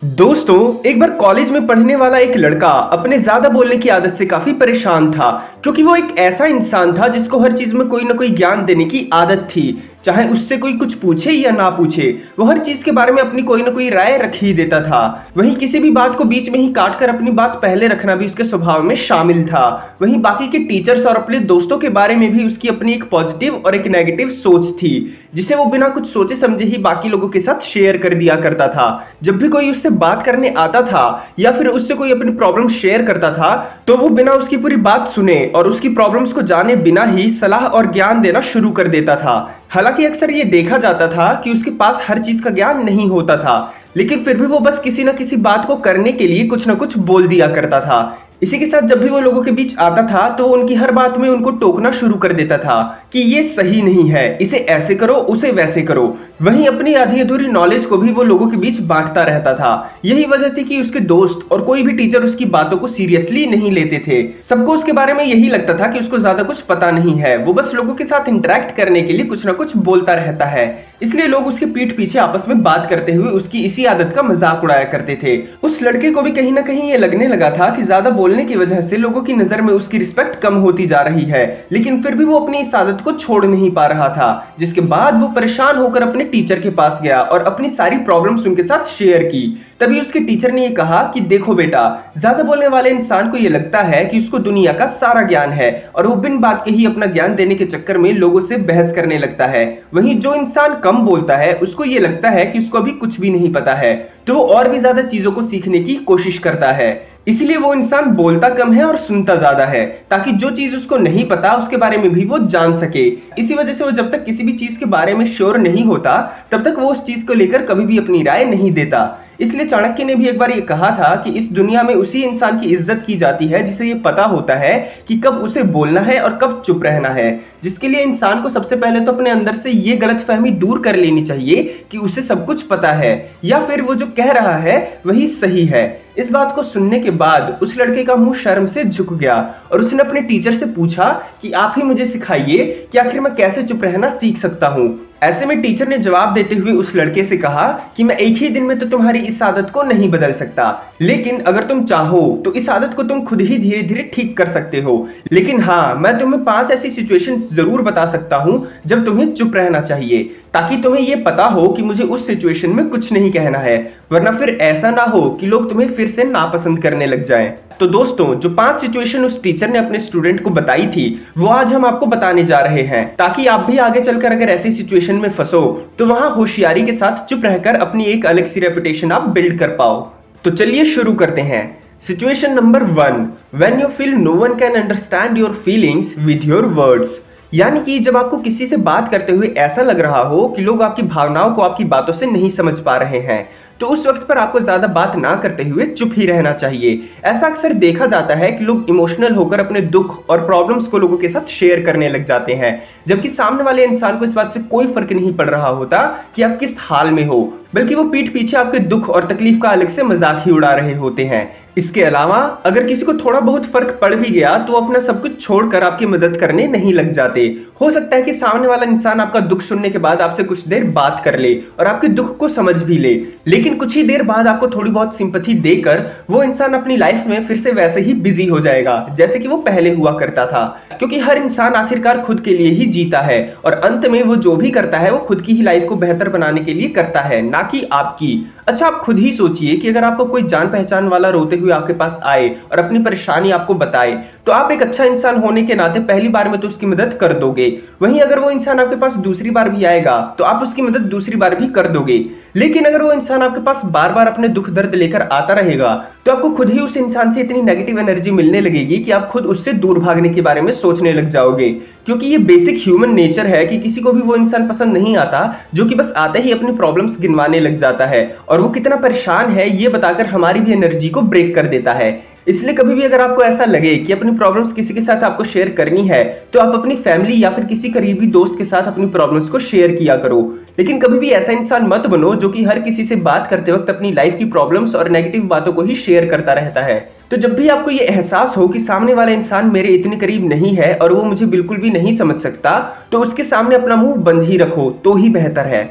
दोस्तों, एक बार कॉलेज में पढ़ने वाला एक लड़का अपने ज्यादा बोलने की आदत से काफी परेशान था। क्योंकि वो एक ऐसा इंसान था जिसको हर चीज में कोई ना कोई ज्ञान देने की आदत थी। चाहे उससे कोई कुछ पूछे या ना पूछे, वो हर चीज के बारे में अपनी कोई ना कोई राय रख ही देता था। वहीं किसी भी बात को बीच में ही काट कर अपनी बात पहले रखना भी उसके स्वभाव में शामिल था। वहीं बाकी के टीचर्स और अपने दोस्तों के बारे में भी उसकी अपनी एक पॉजिटिव और एक नेगेटिव सोच थी, जिसे वो बिना कुछ सोचे समझे ही बाकी लोगों के साथ शेयर कर दिया करता था। जब भी कोई उससे बात करने आता था या फिर उससे कोई अपनी प्रॉब्लम शेयर करता था, तो वो बिना उसकी पूरी बात सुने और उसकी प्रॉब्लम्स को जाने बिना ही सलाह और ज्ञान देना शुरू कर देता था। हालांकि अक्सर ये देखा जाता था कि उसके पास हर चीज का ज्ञान नहीं होता था, लेकिन फिर भी वो बस किसी ना किसी बात को करने के लिए कुछ ना कुछ बोल दिया करता था। इसी के साथ जब भी वो लोगों के बीच आता था तो उनकी हर बात में उनको टोकना शुरू कर देता था कि ये सही नहीं है, इसे ऐसे करो, उसे वैसे करो। वहीं अपनी आधी अधूरी नॉलेज को भी वो लोगों के बीच बांटता रहता था। यही वजह थी कि उसके दोस्त और कोई भी टीचर उसकी बातों को सीरियसली नहीं लेते थे। सबको उसके बारे में यही लगता था कि उसको ज्यादा कुछ पता नहीं है, वो बस लोगों के साथ इंटरेक्ट करने के लिए कुछ ना कुछ बोलता रहता है। इसलिए लोग उसके पीठ पीछे आपस में बात करते हुए उसकी इसी आदत का मजाक उड़ाया करते थे। उस लड़के को भी कहीं ना कहीं ये लगने लगा था कि ज्यादा बोलने की वजह से लोगों की नजर में उसकी रिस्पेक्ट कम होती जा रही है, लेकिन फिर भी वो अपनी इस आदत को छोड़ नहीं पा रहा था। जिसके बाद वो परेशान होकर अपने टीचर के पास गया और अपनी सारी प्रॉब्लम्स उनके साथ शेयर की। तभी उसके टीचर ने ये कहा कि देखो बेटा, ज्यादा बोलने वाले इंसान को ये लगता है कि उसको दुनिया का सारा ज्ञान है और वो बिन बात के ही अपना ज्ञान देने के चक्कर में लोगों से बहस करने लगता है। वहीं जो इंसान कम बोलता है उसको ये लगता है कि उसको अभी कुछ भी नहीं पता है, तो वो और भी ज्यादा चीजों को सीखने की कोशिश करता है। इसलिए वो इंसान बोलता कम है और सुनता ज्यादा है, ताकि जो चीज उसको नहीं पता उसके बारे में भी वो जान सके। इसी वजह से वो जब तक किसी भी चीज के बारे में श्योर नहीं होता, तब तक वो उस चीज को लेकर कभी भी अपनी राय नहीं देता। इसलिए चाणक्य ने भी एक बार ये कहा था कि इस दुनिया में उसी इंसान की इज्जत की जाती है जिसे ये पता होता है कि कब उसे बोलना है और कब चुप रहना है। जिसके लिए इंसान को सबसे पहले तो अपने अंदर से ये गलतफहमी दूर कर लेनी चाहिए कि उसे सब कुछ पता है या फिर वो जो कह रहा है वही सही है। इस बात को सुनने के बाद उस लड़के का मुंह शर्म से झुक गया और उसने अपने टीचर से पूछा कि आप ही मुझे सिखाइए कि आखिर मैं कैसे चुप रहना सीख सकता हूँ। ऐसे में टीचर ने जवाब देते हुए उस लड़के से कहा कि मैं एक ही दिन में तो तुम्हारी इस आदत को नहीं बदल सकता, लेकिन अगर तुम चाहो तो इस आदत को तुम खुद ही धीरे धीरे ठीक कर सकते हो। लेकिन हाँ, मैं तुम्हें 5 ऐसी सिचुएशंस जरूर बता सकता हूँ जब तुम्हें चुप रहना चाहिए, ताकि तुम्हें यह पता हो कि मुझे उस सिचुएशन में कुछ नहीं कहना है, वरना फिर ऐसा ना हो कि लोग तुम्हें फिर से नापसंद करने लग जाएं। तो दोस्तों, जो 5 सिचुएशन उस टीचर ने अपने स्टूडेंट को बताई थी, वो आज हम आपको बताने जा रहे हैं, ताकि आप भी आगे चलकर अगर ऐसी सिचुएशन में फंसो तो वहां होशियारी के साथ चुप रहकर अपनी एक अलग सी रेपुटेशन आप बिल्ड कर पाओ। तो चलिए शुरू करते हैं। Situation number 1, when you feel no one can understand your feelings with your words. यानी कि जब आपको किसी से बात करते हुए ऐसा लग रहा हो कि लोग आपकी भावनाओं को आपकी बातों से नहीं समझ पा रहे हैं, तो उस वक्त पर आपको ज्यादा बात ना करते हुए चुप ही रहना चाहिए। ऐसा अक्सर देखा जाता है कि लोग इमोशनल होकर अपने दुख और प्रॉब्लम्स को लोगों के साथ शेयर करने लग जाते हैं, जबकि सामने वाले इंसान को इस बात से कोई फर्क नहीं पड़ रहा होता कि आप किस हाल में हो, बल्कि वो पीठ पीछे आपके दुख और तकलीफ का अलग से मजाक ही उड़ा रहे होते हैं। इसके अलावा अगर किसी को थोड़ा बहुत फर्क पड़ भी गया तो अपना सब कुछ छोड़कर आपकी मदद करने नहीं लग जाते। हो सकता है कि सामने वाला इंसान आपका दुख सुनने के बाद आपसे कुछ देर बात कर ले और आपके दुख को समझ भी ले, लेकिन कुछ ही देर बाद आपको थोड़ी बहुत सिंपैथी देकर वो इंसान अपनी लाइफ में फिर से वैसे ही बिजी हो जाएगा जैसे कि वो पहले हुआ करता था। क्योंकि हर इंसान आखिरकार खुद के लिए ही जीता है और अंत में वो जो भी करता है वो खुद की ही लाइफ को बेहतर बनाने के लिए करता है, ना कि आपकी। अच्छा, आप खुद ही सोचिए कि अगर आपको कोई जान पहचान वाला रोते हुए आपके पास आए और अपनी परेशानी आपको बताए, तो आप एक अच्छा इंसान होने के नाते पहली बार में तो उसकी मदद कर दोगे। वहीं अगर वो इंसान आपके पास दूसरी बार भी आएगा तो आप उसकी मदद दूसरी बार भी कर दोगे। लेकिन अगर वो इंसान आपके पास बार बार अपने दुख दर्द लेकर आता रहेगा, तो आपको खुद ही उस इंसान से इतनी नेगेटिव एनर्जी मिलने लगेगी कि आप खुद उससे दूर भागने के बारे में सोचने लग जाओगे। क्योंकि ये बेसिक ह्यूमन नेचर है कि किसी को भी वो इंसान पसंद नहीं आता जो कि बस आते ही अपनी प्रॉब्लम्स गिनवाने लग जाता है और वो कितना परेशान है ये बताकर हमारी भी एनर्जी को ब्रेक कर देता है। इसलिए कभी भी अगर आपको ऐसा लगे कि अपनी प्रॉब्लम्स किसी के साथ आपको शेयर करनी है, तो आप अपनी फैमिली या फिर किसी करीबी दोस्त के साथ अपनी प्रॉब्लम्स को शेयर किया करो। लेकिन कभी भी ऐसा इंसान मत बनो जो कि हर किसी से बात करते वक्त अपनी लाइफ की प्रॉब्लम्स और नेगेटिव बातों को ही शेयर करता रहता है। तो जब भी आपको ये एहसास हो कि सामने वाला इंसान मेरे इतने करीब नहीं है और वो मुझे बिल्कुल भी नहीं समझ सकता, तो उसके सामने अपना मुंह बंद ही रखो तो ही बेहतर है।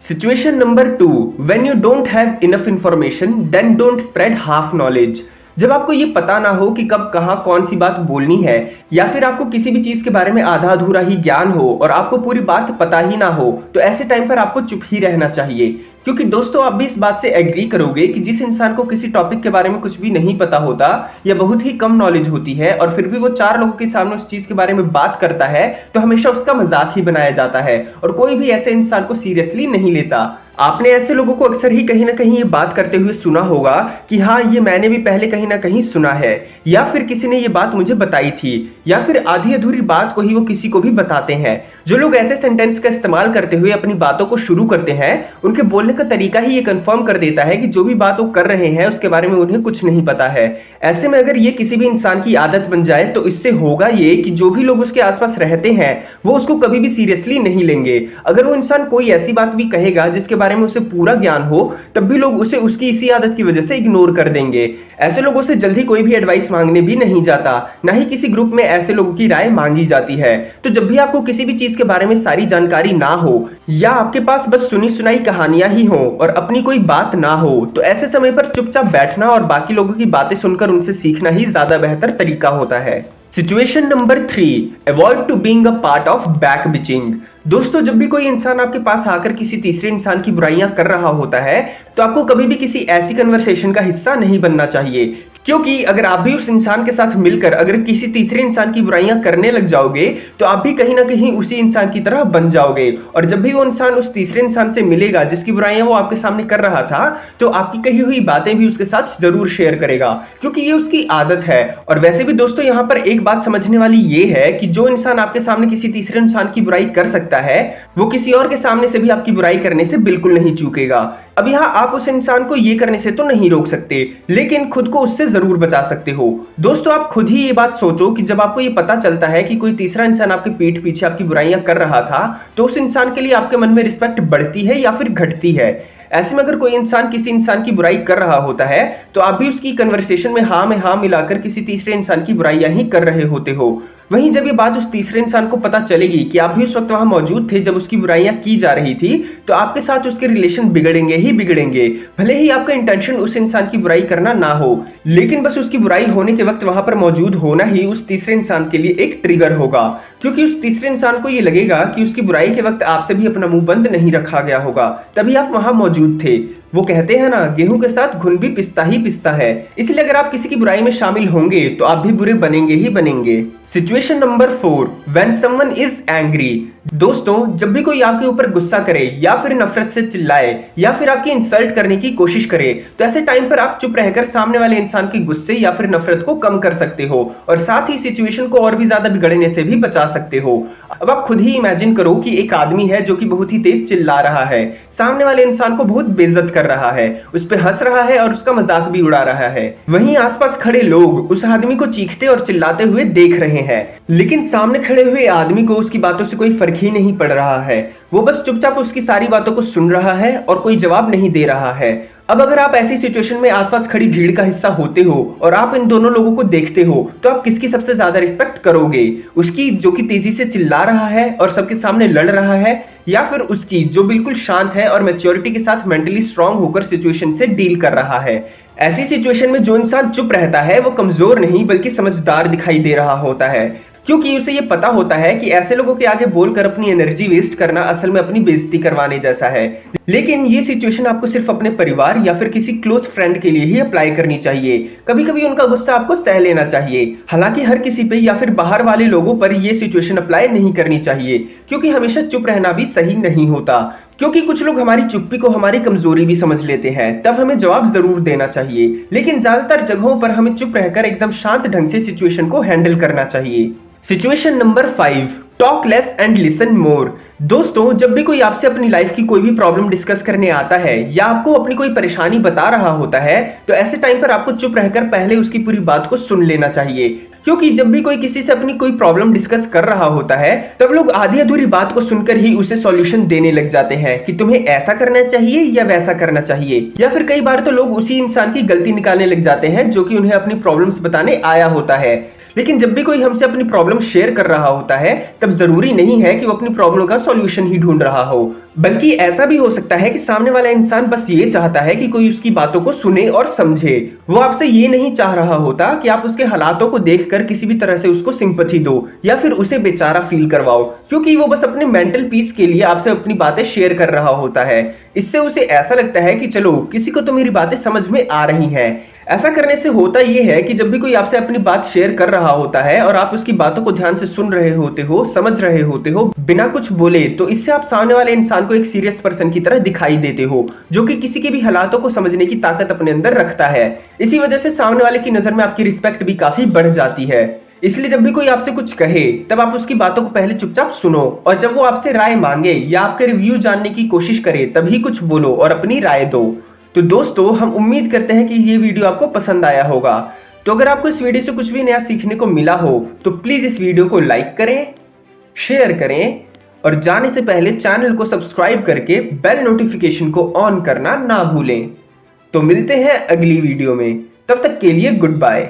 Situation number 2, when you don't have enough information then don't spread half knowledge. जब आपको ये पता ना हो कि कब कहाँ कौन सी बात बोलनी है, या फिर आपको किसी भी चीज के बारे में आधा अधूरा ही ज्ञान हो और आपको पूरी बात पता ही ना हो, तो ऐसे टाइम पर आपको चुप ही रहना चाहिए। क्योंकि दोस्तों आप भी इस बात से एग्री करोगे कि जिस इंसान को किसी टॉपिक के बारे में कुछ भी नहीं पता होता या बहुत ही कम नॉलेज होती है और फिर भी वो चार लोगों के सामने उस चीज के बारे में बात करता है, तो हमेशा उसका मजाक ही बनाया जाता है और कोई भी ऐसे इंसान को सीरियसली नहीं लेता। आपने ऐसे लोगों को अक्सर ही कहीं ना कहीं ये बात करते हुए सुना होगा कि हाँ, ये मैंने भी पहले कहीं ना कहीं सुना है, या फिर किसी ने ये बात मुझे बताई थी, या फिर आधी अधूरी बात को ही वो किसी को भी बताते हैं। जो लोग ऐसे सेंटेंस का इस्तेमाल करते हुए अपनी बातों को शुरू करते हैं, उनके बोलने का तरीका ही ये कंफर्म कर देता है कि जो भी बात वो कर रहे हैं उसके बारे में उन्हें कुछ नहीं पता है। ऐसे में अगर ये किसी भी इंसान की आदत बन जाए तो इससे होगा ये कि जो भी लोग उसके आसपास रहते हैं वो उसको कभी भी सीरियसली नहीं लेंगे। अगर वो इंसान कोई ऐसी बात भी कहेगा जिसके बारे में उसे पूरा ज्ञान हो, तब भी लोग उसे उसकी इसी आदत की वजह से इग्नोर कर देंगे। ऐसे लोगों से जल्दी कोई भी एडवाइस मांगने भी नहीं जाता, ना ही किसी ग्रुप में ऐसे लोगों की राय मांगी जाती है। तो जब भी आपको किसी भी चीज के बारे में सारी जानकारी ना हो, या आपके पास बस सुनी सुनाई कहानियां ही हो और अपनी कोई बात ना हो, तो ऐसे समय पर चुपचाप बैठना और बाकी लोगों की बातें सुनकर उनसे सीखना ही ज्यादा बेहतर तरीका होता है। Situation number 3, avoid to being a part of back bitching. दोस्तों जब भी कोई इंसान आपके पास आकर किसी तीसरे इंसान की बुराइयां कर रहा होता है, तो आपको कभी भी किसी ऐसी कन्वर्सेशन का हिस्सा नहीं बनना चाहिए। क्योंकि अगर आप भी उस इंसान के साथ मिलकर अगर किसी तीसरे इंसान की बुराइयां करने लग जाओगे, तो आप भी कहीं ना कहीं उसी इंसान की तरह बन जाओगे। और जब भी वो इंसान उस तीसरे इंसान से मिलेगा जिसकी बुराइयां वो आपके सामने कर रहा था, तो आपकी कही हुई बातें भी उसके साथ जरूर शेयर करेगा, क्योंकि ये उसकी आदत है। और वैसे भी दोस्तों यहाँ पर एक बात समझने वाली ये है कि जो इंसान आपके सामने किसी तीसरे इंसान की बुराई कर सकता है, वो किसी और के सामने से भी आपकी बुराई करने से बिल्कुल नहीं चूकेगा। अब यहाँ आप उस इंसान को ये करने से तो नहीं रोक सकते, लेकिन खुद को उससे जरूर बचा सकते हो। दोस्तों आप खुद ही ये बात सोचो कि जब आपको ये पता चलता है कि कोई तीसरा इंसान आपके पीठ पीछे आपकी बुराइयां कर रहा था, तो उस इंसान के लिए आपके मन में रिस्पेक्ट बढ़ती है या फिर घटती है। ऐसे में अगर कोई इंसान किसी इंसान की बुराई कर रहा होता है, तो आप भी उसकी कन्वर्सेशन में हाँ में हाँ मिलाकर किसी तीसरे इंसान की बुराइयां ही कर रहे होते हो। वहीं जब ये बात उस तीसरे इंसान को पता चलेगी कि आप भी उस वक्त वहां मौजूद थे जब उसकी बुराइयां की जा रही थी, तो आपके साथ उसके रिलेशन बिगड़ेंगे ही बिगड़ेंगे। भले ही आपका इंटेंशन उस इंसान की बुराई करना ना हो, लेकिन बस उसकी बुराई होने के वक्त वहां पर मौजूद होना ही उस तीसरे इंसान के लिए एक ट्रिगर होगा, क्योंकि उस तीसरे इंसान को ये लगेगा कि उसकी बुराई के वक्त आपसे भी अपना मुंह बंद नहीं रखा गया होगा, तभी आप वहां मौजूद थे। वो कहते हैं ना, गेहूं के साथ घुन भी पिसता ही पिसता है। इसलिए अगर आप किसी की बुराई में शामिल होंगे तो आप भी बुरे बनेंगे ही बनेंगे। Situation number 4, when someone is angry. दोस्तों जब भी कोई आपके ऊपर गुस्सा करे या फिर नफरत से चिल्लाए या फिर आपकी इंसल्ट करने की कोशिश करे, तो ऐसे टाइम पर आप चुप रहकर सामने वाले इंसान के गुस्से या फिर नफरत को कम कर सकते हो और साथ ही सिचुएशन को और भी ज्यादा बिगड़ने से भी बचा सकते हो। अब आप खुद ही इमेजिन करो कि एक आदमी है जो कि बहुत ही तेज चिल्ला रहा है, सामने वाले इंसान को बहुत बेइज्जत कर रहा है, उस पर हंस रहा है और उसका मजाक भी उड़ा रहा है। वहीं आसपास खड़े लोग उस आदमी को चीखते और चिल्लाते हुए देख रहे हैं, लेकिन सामने खड़े हुए आदमी को उसकी बातों से कोई फर्क ही नहीं पड़ रहा है। वो बस चुपचाप उसकी सारी बातों को सुन रहा है और कोई जवाब नहीं दे रहा है। अब अगर आप ऐसी सिचुएशन में आसपास खड़ी भीड़ का हिस्सा होते हो और आप इन दोनों लोगों को देखते हो, तो आप किसकी सबसे ज्यादा रिस्पेक्ट करोगे? उसकी जो कि तेजी से चिल्ला रहा है और सबके सामने लड़ रहा है, या फिर उसकी जो बिल्कुल शांत है और मैच्योरिटी के साथ मेंटली स्ट्रांग होकर सिचुएशन से डील कर रहा है? ऐसी सिचुएशन में जो इंसान चुप रहता है वो कमजोर नहीं बल्कि समझदार दिखाई दे रहा होता है, क्योंकि उसे ये पता होता है कि ऐसे लोगों के आगे बोलकर अपनी एनर्जी वेस्ट करना असल में अपनी बेइज्जती करवाने जैसा है। लेकिन ये सिचुएशन आपको सिर्फ अपने परिवार या फिर किसी क्लोज फ्रेंड के लिए ही अप्लाई करनी चाहिए। कभी कभी उनका गुस्सा आपको सह लेना चाहिए, हालांकि हर किसी पे या फिर बाहर वाले लोगों पर ये सिचुएशन अप्लाई नहीं करनी चाहिए, क्योंकि हमेशा चुप रहना भी सही नहीं होता। क्योंकि कुछ लोग हमारी चुप्पी को हमारी कमजोरी भी समझ लेते हैं, तब हमें जवाब जरूर देना चाहिए, लेकिन ज्यादातर जगहों पर हमें चुप रहकर एकदम शांत ढंग से सिचुएशन को हैंडल करना चाहिए। Situation number 5, talk less and listen more. दोस्तों जब भी कोई आपसे अपनी लाइफ की कोई भी प्रॉब्लम डिस्कस करने आता है या आपको अपनी कोई परेशानी बता रहा होता है, तो ऐसे टाइम पर आपको चुप रहकर पहले उसकी पूरी बात को सुन लेना चाहिए। क्योंकि जब भी कोई किसी से अपनी कोई प्रॉब्लम डिस्कस कर रहा होता है, तब लोग आधी अधूरी बात को सुनकर ही उसे सॉल्यूशन देने लग जाते हैं कि तुम्हें ऐसा करना चाहिए या वैसा करना चाहिए, या फिर कई बार तो लोग उसी इंसान की गलती निकालने लग जाते हैं जो कि उन्हें अपनी प्रॉब्लम्स बताने आया होता है। लेकिन जब भी कोई हमसे अपनी प्रॉब्लम शेयर कर रहा होता है, तब ज़रूरी नहीं है कि वो अपनी प्रॉब्लम का सॉल्यूशन ही ढूँढ रहा हो। बल्कि ऐसा भी हो सकता है कि सामने वाला इंसान बस ये चाहता है कि कोई उसकी बातों को सुने और समझे। वो आपसे ये नहीं चाह रहा होता कि आप उसके हालातों को देखकर किसी भी तरह से उसको सिंपैथी दो या फिर उसे बेचारा फील करवाओ, क्योंकि वो बस अपने मेंटल पीस के लिए आपसे अपनी बातें शेयर कर रहा होता है। इससे उसे ऐसा लगता है कि चलो, किसी को तो मेरी बातें समझ में आ रही हैं। ऐसा करने से होता ये है कि जब भी कोई आपसे अपनी बात शेयर कर रहा होता है और आप उसकी बातों को ध्यान से सुन रहे होते हो, समझ रहे होते हो, बिना कुछ बोले, तो इससे आप सामने वाले इंसान को एक सीरियस पर्सन की तरह दिखाई देते हो, जो कि किसी के भी हालातों को समझने की ताकत अपने अंदर रखता है। इसी वजह से सामने वाले की नजर में आपकी रिस्पेक्ट भी काफी बढ़ जाती है। इसलिए जब भी कोई आपसे कुछ कहे, तब आप उसकी बातों को पहले चुपचाप सुनो, और जब वो आपसे राय मांगे या आपके रिव्यू जानने की कोशिश करे, तभी कुछ बोलो और अपनी राय दो। तो दोस्तों, हम उम्मीद करते हैं कि ये वीडियो आपको पसंद आया होगा। तो अगर आपको इस वीडियो से कुछ भी नया सीखने को मिला हो, तो प्लीज इस वीडियो को लाइक करें, शेयर करें, और जाने से पहले चैनल को सब्सक्राइब करके बेल नोटिफिकेशन को ऑन करना ना भूलें। तो मिलते हैं अगली वीडियो में, तब तक के लिए गुड बाय।